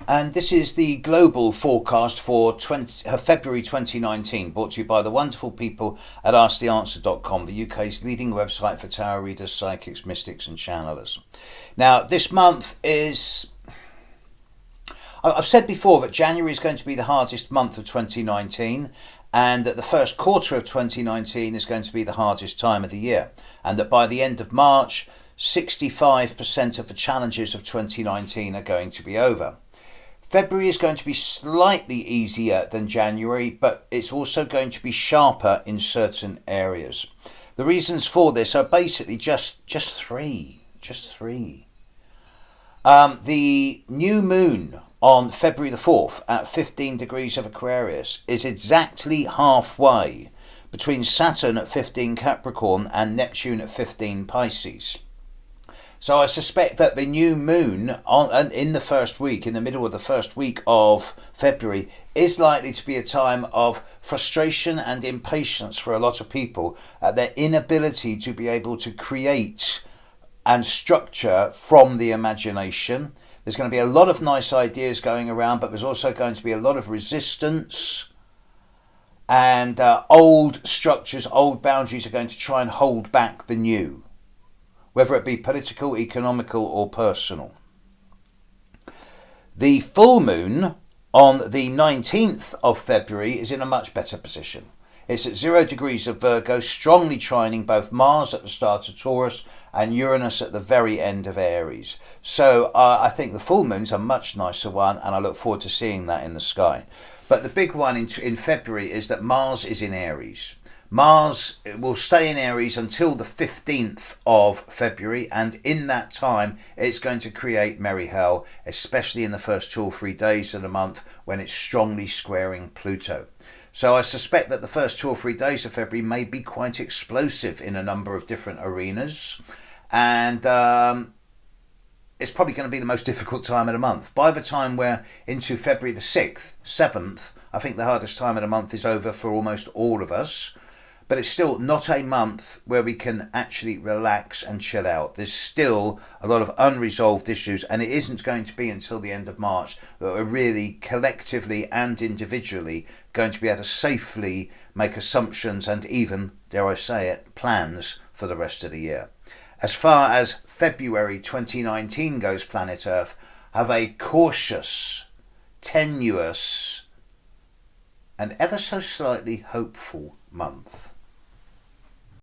And this is the global forecast for February 2019, brought to you by the wonderful people at AskTheAnswer.com, the UK's leading website for tarot readers, psychics, mystics and channelers. Now, this month is... I've said before that January is going to be the hardest month of 2019, and that the first quarter of 2019 is going to be the hardest time of the year, and that by the end of March, 65% of the challenges of 2019 are going to be over. February is going to be slightly easier than January, but it's also going to be sharper in certain areas. The reasons for this are basically just three. The new moon on February the 4th at 15 degrees of Aquarius is exactly halfway between Saturn at 15 Capricorn and Neptune at 15 Pisces. So I suspect that the new moon in the first week, in the middle of the first week of February, is likely to be a time of frustration and impatience for a lot of people at their inability to be able to create and structure from the imagination. There's going to be a lot of nice ideas going around, but there's also going to be a lot of resistance, and old structures, old boundaries are going to try and hold back the new, whether it be political, economical or personal. The full moon on the 19th of February is in a much better position. It's at 0 degrees of Virgo, strongly trining both Mars at the start of Taurus and Uranus at the very end of Aries. So I think the full moon's a much nicer one, and I look forward to seeing that in the sky. But the big one in February is that Mars is in Aries. Mars will stay in Aries until the 15th of February, and in that time it's going to create merry hell, especially in the first 2 or 3 days of the month when it's strongly squaring Pluto. So I suspect that the first 2 or 3 days of February may be quite explosive in a number of different arenas, and it's probably going to be the most difficult time of the month. By the time we're into February the 6th, 7th, I think the hardest time of the month is over for almost all of us. But it's still not a month where we can actually relax and chill out. There's still a lot of unresolved issues, and it isn't going to be until the end of March that we're really collectively and individually going to be able to safely make assumptions and even, dare I say it, plans for the rest of the year. As far as February 2019 goes, planet Earth, have a cautious, tenuous, and ever so slightly hopeful month.